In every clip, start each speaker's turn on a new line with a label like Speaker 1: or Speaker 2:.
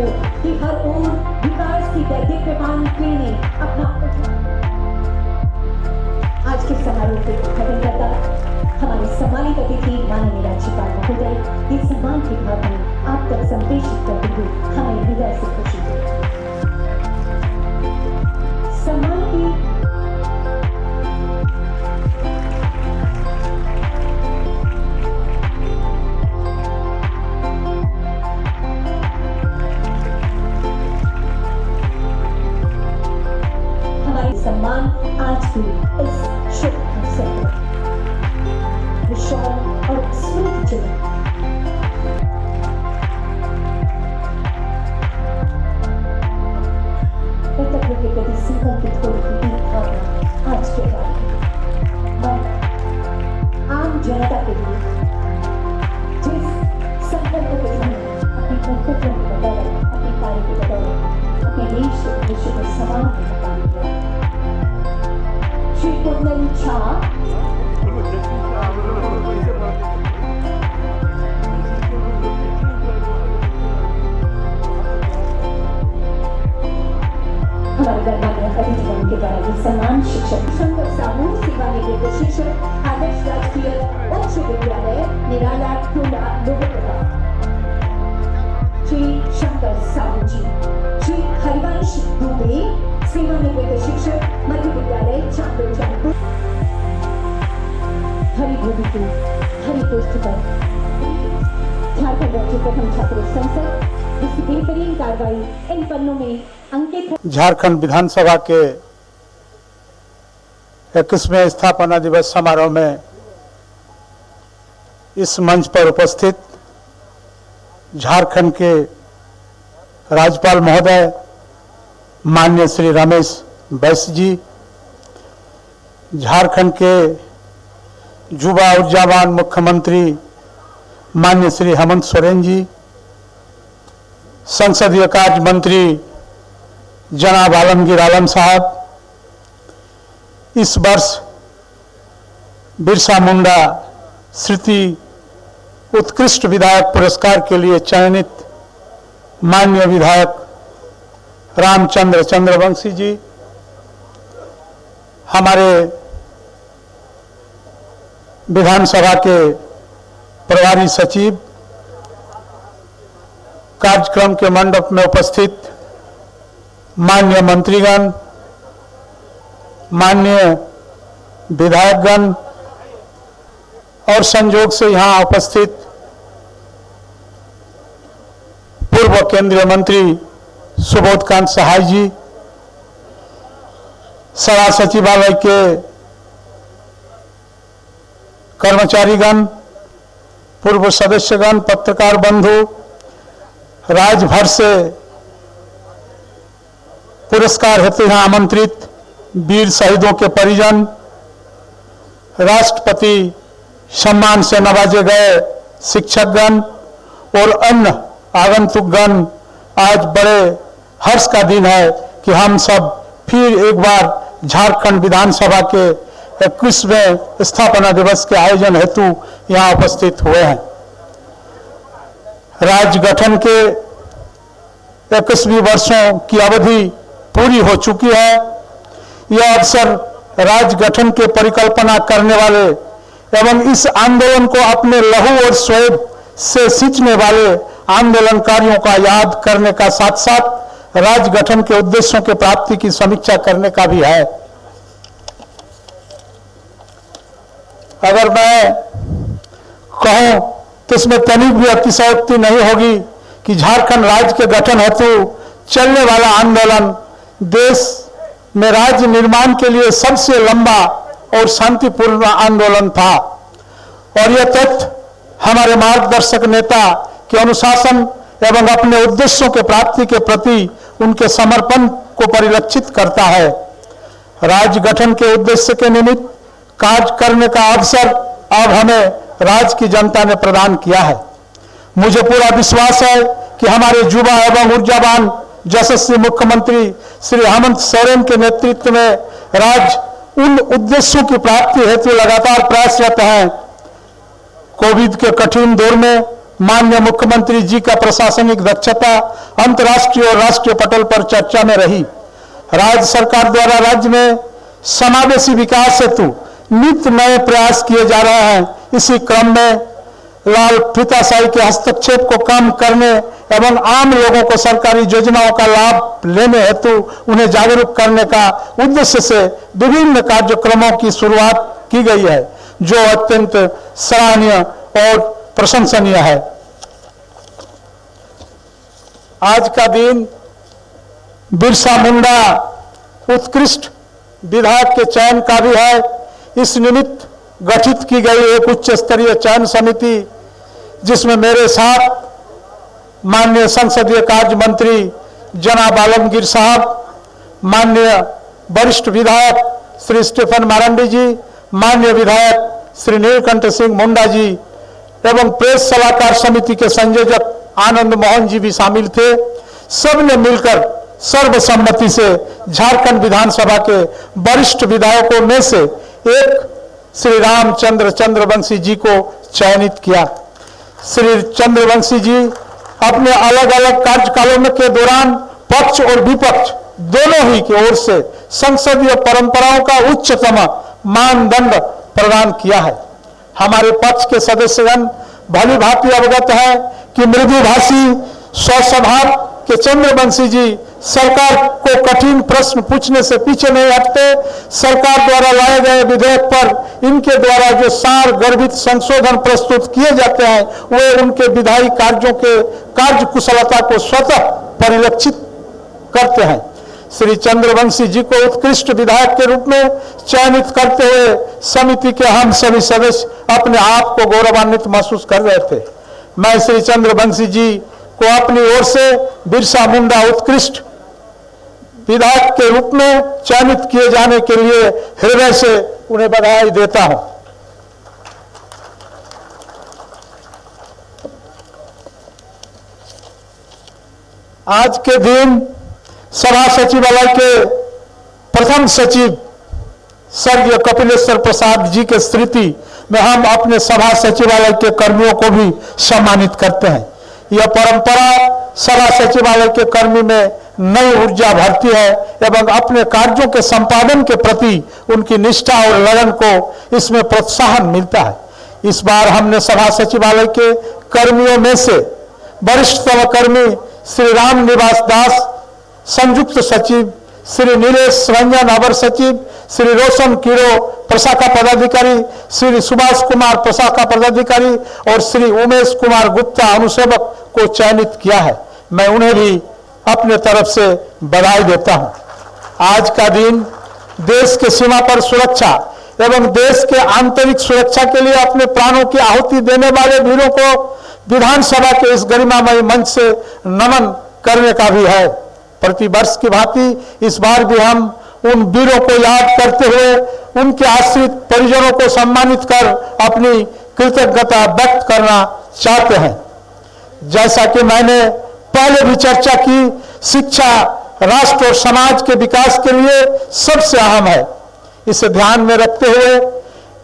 Speaker 1: हो कि हर ओर विकास की दीप्यमान किरणें अपना आज के समारोह के उद्घाटन करता हमारे सम्मानित अतिथि माननीय राज्यपाल महोदय इस सम्मान के भाव में आप तक संप्रेषित करते हुए हमें हृदय से खुशी हुई। सम्मान की सम्मान आज भी इस शुभ अवसर पर विशाल और स्मृति चिन्ह कर्तव्य के प्रति संकल्पित होने की भावना आज के बाद आम जनता के लिए जिस संकल्प के समय अपने कर्तव्यों की बदौलत अपने कार्य की बदौलत अपने देश के भविष्य को समान के काम किया श्री कुंदन झा हमारे गणमान्य अतिथिगण के द्वारा ये सम्मान शिक्षक शंकर साहू सेवानिवृत्त शिक्षक आदर्श राजकीय उच्च विद्यालय निराला टोला लोहगढ़ श्री शंकर साहू जी, श्री हरिवंश दुबे सेवानिवृत्त शिक्षक मध्य विद्यालय चांदोल जौनपुर हरिभूमि के हरिपुष्ट पर झारखंड राज्य प्रथम छात्र संसद इसकी बेहतरीन कार्रवाई इन पन्नों में अंकित है।
Speaker 2: झारखंड विधानसभा के 21वें स्थापना दिवस समारोह में इस मंच पर उपस्थित झारखंड के राज्यपाल महोदय माननीय श्री रमेश बैस जी, झारखंड के युवा ऊर्जावान मुख्यमंत्री माननीय श्री हेमंत सोरेन जी, संसदीय कार्य मंत्री जनाब आलमगीर आलम साहब, इस वर्ष बिरसा मुंडा स्मृति उत्कृष्ट विधायक पुरस्कार के लिए चयनित माननीय विधायक रामचंद्र चंद्रवंशी जी, हमारे विधानसभा के प्रभारी सचिव, कार्यक्रम के मंडप में उपस्थित माननीय मंत्रीगण, माननीय विधायकगण और संयोग से यहाँ उपस्थित पूर्व केंद्रीय मंत्री सुबोधकांत सहाय जी, सभा सचिवालय के कर्मचारीगण, पूर्व सदस्यगण, पत्रकार बंधु, राज्य भर से पुरस्कार हेतु यहाँ आमंत्रित वीर शहीदों के परिजन, राष्ट्रपति सम्मान से नवाजे गए शिक्षकगण और अन्य आगंतुकगण, आज बड़े हर्ष का दिन है कि हम सब फिर एक बार झारखंड विधानसभा के 21वें स्थापना दिवस के आयोजन हेतु यहाँ उपस्थित हुए हैं। राज्य गठन के 21 वर्षों की अवधि पूरी हो चुकी है। यह अवसर राज्य गठन के परिकल्पना करने वाले एवं इस आंदोलन को अपने लहू और स्वयं से सींचने वाले आंदोलनकारियों का याद करने का साथ साथ राज्य गठन के उद्देश्यों के प्राप्ति की समीक्षा करने का भी है। अगर मैं कहूं तो इसमें तनिक भी अतिशयोक्ति नहीं होगी कि झारखंड राज्य के गठन हेतु चलने वाला आंदोलन देश में राज्य निर्माण के लिए सबसे लंबा और शांतिपूर्ण आंदोलन था और यह तथ्य हमारे मार्गदर्शक नेता के अनुशासन एवं अपने उद्देश्यों के प्राप्ति के प्रति उनके समर्पण को परिलक्षित करता है। राज्य गठन के उद्देश्य के निमित्त कार्य करने का अवसर अब हमें राज्य की जनता ने प्रदान किया है। मुझे पूरा विश्वास है कि हमारे युवा एवं ऊर्जावान यशस्वी मुख्यमंत्री श्री हेमंत सोरेन के नेतृत्व में राज्य उन उद्देश्यों की प्राप्ति हेतु लगातार प्रयासरत हैं। कोविड के कठिन दौर में माननीय मुख्यमंत्री जी का प्रशासनिक दक्षता अंतर्राष्ट्रीय और राष्ट्रीय पटल पर चर्चा में रही। राज्य सरकार द्वारा राज्य में समावेशी विकास हेतु नित्य नए प्रयास किए जा रहे हैं। इसी क्रम में लाल फीताशाही के हस्तक्षेप को कम करने एवं आम लोगों को सरकारी योजनाओं का लाभ लेने हेतु उन्हें जागरूक करने का उद्देश्य से विभिन्न कार्यक्रमों की शुरुआत की गई है, जो अत्यंत सराहनीय और प्रशंसनीय है। आज का दिन बिरसा मुंडा उत्कृष्ट विधायक के चयन का भी है। इस निमित्त गठित की गई एक उच्च स्तरीय चयन समिति, जिसमें मेरे साथ माननीय संसदीय कार्य मंत्री जनाब आलमगीर साहब, माननीय वरिष्ठ विधायक श्री स्टीफन मारंडी जी, माननीय विधायक श्री नीलकंठ सिंह मुंडा जी एवं प्रेस सलाहकार समिति के संयोजक आनंद मोहन जी भी शामिल थे। सबने मिलकर सर्वसम्मति से झारखंड विधानसभा के वरिष्ठ विधायकों में से एक श्री रामचंद्र चंद्रवंशी जी को चयनित किया। श्री चंद्रवंशी जी अपने अलग अलग कार्यकालों में के दौरान पक्ष और विपक्ष दोनों ही की ओर से संसदीय परंपराओं का उच्चतम मानदंड प्रदान किया है। हमारे पक्ष के सदस्यगण भली भांति अवगत है कि मृदुभाषी स्वस्वभाव के चंद्रवंशी जी सरकार को कठिन प्रश्न पूछने से पीछे नहीं हटते। सरकार द्वारा लाए गए विधेयक पर इनके द्वारा जो सार गर्भित संशोधन प्रस्तुत किए जाते हैं, वे उनके विधायी कार्यों के कार्य कुशलता को स्वतः परिलक्षित करते हैं। श्री चंद्रवंशी जी को उत्कृष्ट विधायक के रूप में चयनित करते हुए समिति के हम सभी सदस्य अपने आप को गौरवान्वित महसूस कर रहे थे। मैं श्री चंद्रवंशी जी को अपनी ओर से बिरसा मुंडा उत्कृष्ट विधायक के रूप में चयनित किए जाने के लिए हृदय से उन्हें बधाई देता हूं। आज के दिन सभा सचिवालय के प्रथम सचिव स्वर्गीय कपिलेश्वर प्रसाद जी के स्मृति में हम अपने सभा सचिवालय के कर्मियों को भी सम्मानित करते हैं। यह परंपरा सभा सचिवालय के कर्मी में नई ऊर्जा भरती है एवं अपने कार्यों के संपादन के प्रति उनकी निष्ठा और लगन को इसमें प्रोत्साहन मिलता है। इस बार हमने सभा सचिवालय के कर्मियों में से वरिष्ठतम कर्मी श्री राम निवास दास संयुक्त सचिव, श्री नीलेश रंजन अवर सचिव, श्री रोशन कीड़ो प्रशाखा पदाधिकारी, श्री सुभाष कुमार प्रशाखा पदाधिकारी और श्री उमेश कुमार गुप्ता अनुसेवक को चयनित किया है। मैं उन्हें भी अपने तरफ से बधाई देता हूं। आज का दिन देश के सीमा पर सुरक्षा एवं देश के आंतरिक सुरक्षा के लिए अपने प्राणों की आहुति देने वाले वीरों को विधानसभा के इस गरिमामय मंच से नमन करने का भी है। प्रतिवर्ष की भांति इस बार भी हम उन वीरों को याद करते हुए उनके आश्रित परिजनों को सम्मानित कर अपनी कृतज्ञता व्यक्त करना चाहते हैं। जैसा कि मैंने पहले भी चर्चा की, शिक्षा राष्ट्र और समाज के विकास के लिए सबसे अहम है। इसे ध्यान में रखते हुए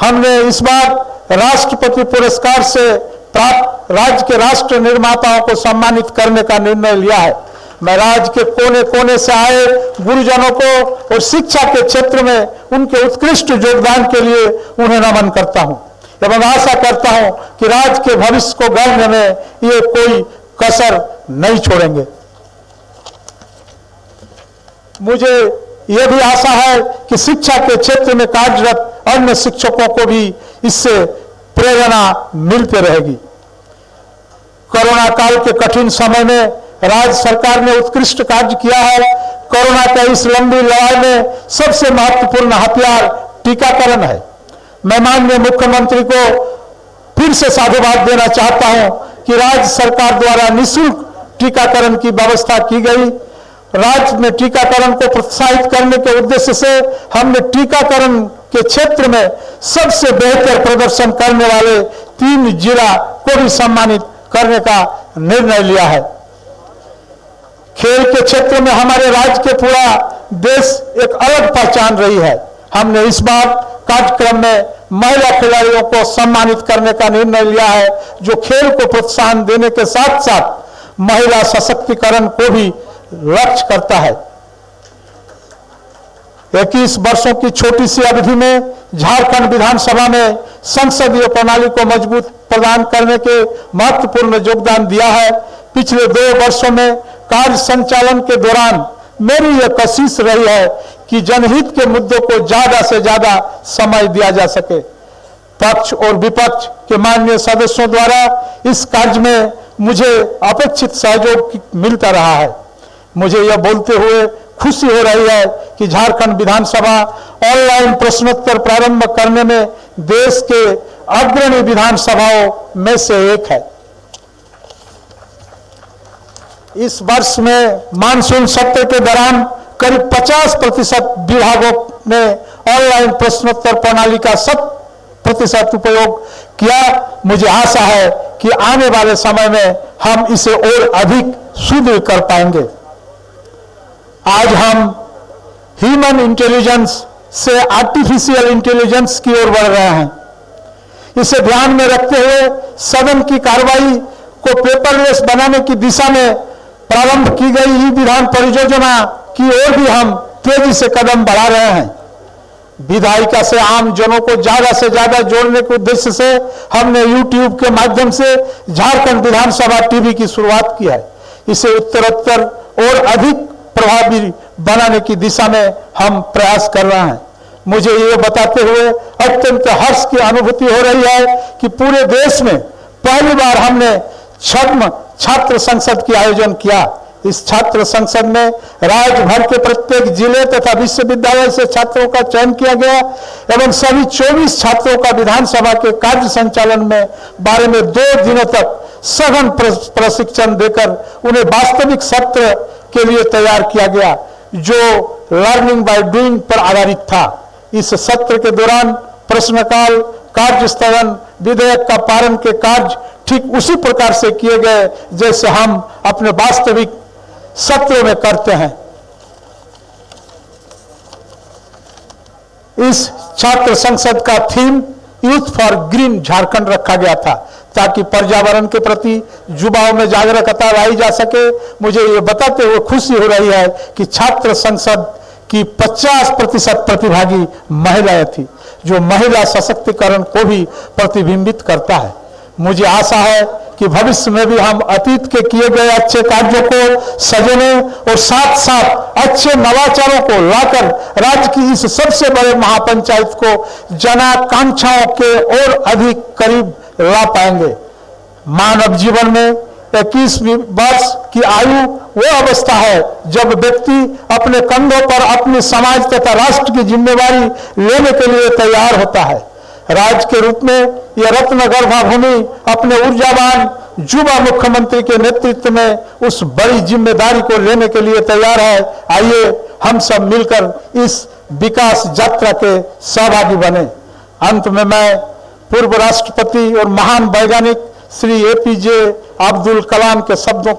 Speaker 2: हमने इस बार राष्ट्रपति पुरस्कार से प्राप्त राज्य के राष्ट्र निर्माताओं को सम्मानित करने का निर्णय लिया है। मैं राज्य के कोने कोने से आए गुरुजनों को और शिक्षा के क्षेत्र में उनके उत्कृष्ट योगदान के लिए उन्हें नमन करता हूं एवं आशा करता हूं कि राज्य के भविष्य को गढ़ने में ये कोई कसर नहीं छोड़ेंगे। मुझे यह भी आशा है कि शिक्षा के क्षेत्र में कार्यरत अन्य शिक्षकों को भी इससे प्रेरणा मिलती रहेगी। कोरोना काल के कठिन समय में राज्य सरकार ने उत्कृष्ट कार्य किया है। कोरोना का इस लंबी लड़ाई में सबसे महत्वपूर्ण हथियार टीकाकरण है। मैं माननीय मुख्यमंत्री को फिर से साधुवाद देना चाहता हूं कि राज्य सरकार द्वारा निःशुल्क टीकाकरण की व्यवस्था की गई। राज्य में टीकाकरण को प्रोत्साहित करने के उद्देश्य से हमने टीकाकरण के क्षेत्र में सबसे बेहतर प्रदर्शन करने वाले 3 जिला को भी सम्मानित करने का निर्णय लिया है। खेल के क्षेत्र में हमारे राज्य के पूरा देश एक अलग पहचान रही है। हमने इस बार कार्यक्रम में महिला खिलाड़ियों को सम्मानित करने का निर्णय लिया है, जो खेल को प्रोत्साहन देने के साथ साथ महिला सशक्तिकरण को भी लक्ष्य करता है। 21 वर्षों की छोटी सी अवधि में झारखंड विधानसभा में संसदीय प्रणाली को मजबूत प्रदान करने के महत्वपूर्ण योगदान दिया है। पिछले 2 वर्षों में कार्य संचालन के दौरान मेरी यह कोशिश रही है कि जनहित के मुद्दों को ज्यादा से ज्यादा समय दिया जा सके। पक्ष और विपक्ष के माननीय सदस्यों द्वारा इस कार्य में मुझे अपेक्षित सहयोग मिलता रहा है। मुझे यह बोलते हुए खुशी हो रही है कि झारखंड विधानसभा ऑनलाइन प्रश्नोत्तर प्रारंभ करने में देश के अग्रणी विधानसभाओं में से एक है। इस वर्ष में मानसून सत्र के दौरान करीब 50% विभागों ने ऑनलाइन प्रश्नोत्तर प्रणाली का 100% उपयोग किया। मुझे आशा है कि आने वाले समय में हम इसे और अधिक सुदृढ़ कर पाएंगे। आज हम ह्यूमन इंटेलिजेंस से आर्टिफिशियल इंटेलिजेंस की ओर बढ़ रहे हैं। इसे ध्यान में रखते हुए सदन की कार्रवाई को पेपरलेस बनाने की दिशा में प्रारंभ की गई ई विधान परियोजना की ओर भी हम तेजी से कदम बढ़ा रहे हैं। विधायिका से आम जनों को ज्यादा से ज्यादा जोड़ने के उद्देश्य से हमने YouTube के माध्यम से झारखंड विधानसभा टीवी की शुरुआत की है। इसे उत्तरोत्तर और अधिक प्रभावी बनाने की दिशा में हम प्रयास कर रहे हैं। मुझे ये बताते हुए अत्यंत हर्ष की अनुभूति हो रही है कि पूरे देश में पहली बार हमने छात्र संसद की आयोजन किया। इस छात्र संसद में राज्य भर के प्रत्येक जिले तथा विश्वविद्यालय से छात्रों का चयन किया गया एवं सभी 24 छात्रों का विधानसभा के कार्य संचालन में बारे में 2 दिनों तक सघन प्रशिक्षण देकर उन्हें वास्तविक सत्र के लिए तैयार किया गया, जो लर्निंग बाय डूइंग पर आधारित था। इस सत्र के दौरान प्रश्नकाल, कार्य स्थगन, विधेयक का पारण के कार्य ठीक उसी प्रकार से किए गए जैसे हम अपने वास्तविक सत्रों में करते हैं। इस छात्र संसद का theme youth for green Jharkhand रखा गया था, ताकि पर्यावरण के प्रति युवाओं में जागरूकता लाई जा सके। मुझे ये बताते हुए खुशी हो रही है कि छात्र संसद की 50% प्रतिभागी महिलाएं थी, जो महिला सशक्तिकरण को भी प्रतिबिंबित करता है। मुझे आशा है कि भविष्य में भी हम अतीत के किए गए अच्छे कार्यों को सजने और साथ साथ अच्छे नवाचारों को लाकर राज्य की इस सबसे बड़े महापंचायत को जनाकांक्षाओं के और अधिक करीब ला पाएंगे। मानव जीवन में 21 वर्ष की आयु वो अवस्था है जब व्यक्ति अपने कंधों पर अपने समाज तथा राष्ट्र की जिम्मेवारी लेने के लिए तैयार होता है। राज्य के रूप में यह रत्न गर्भा भूमि अपने ऊर्जावान युवा मुख्यमंत्री के नेतृत्व में उस बड़ी जिम्मेदारी को लेने के लिए तैयार है। आइए हम सब मिलकर इस विकास यात्रा के सहभागी बने। अंत में मैं पूर्व राष्ट्रपति और महान वैज्ञानिक श्री APJ अब्दुल कलाम के शब्दों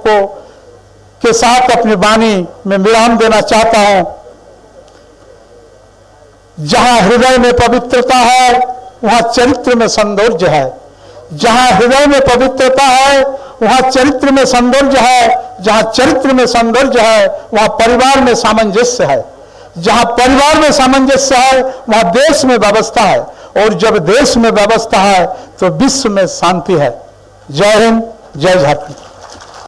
Speaker 2: के साथ अपनी वाणी में विराम देना चाहता हूं। जहां हृदय में पवित्रता है वहां चरित्र में सौंदर्य है। जहां हृदय में पवित्रता है वहां चरित्र में सौंदर्य है। जहां चरित्र में सौंदर्य है वहां परिवार में सामंजस्य है। जहां परिवार में सामंजस्य है वहां देश में व्यवस्था है, और जब देश में व्यवस्था है तो विश्व में शांति है। जय हिंद, जय झारखंड।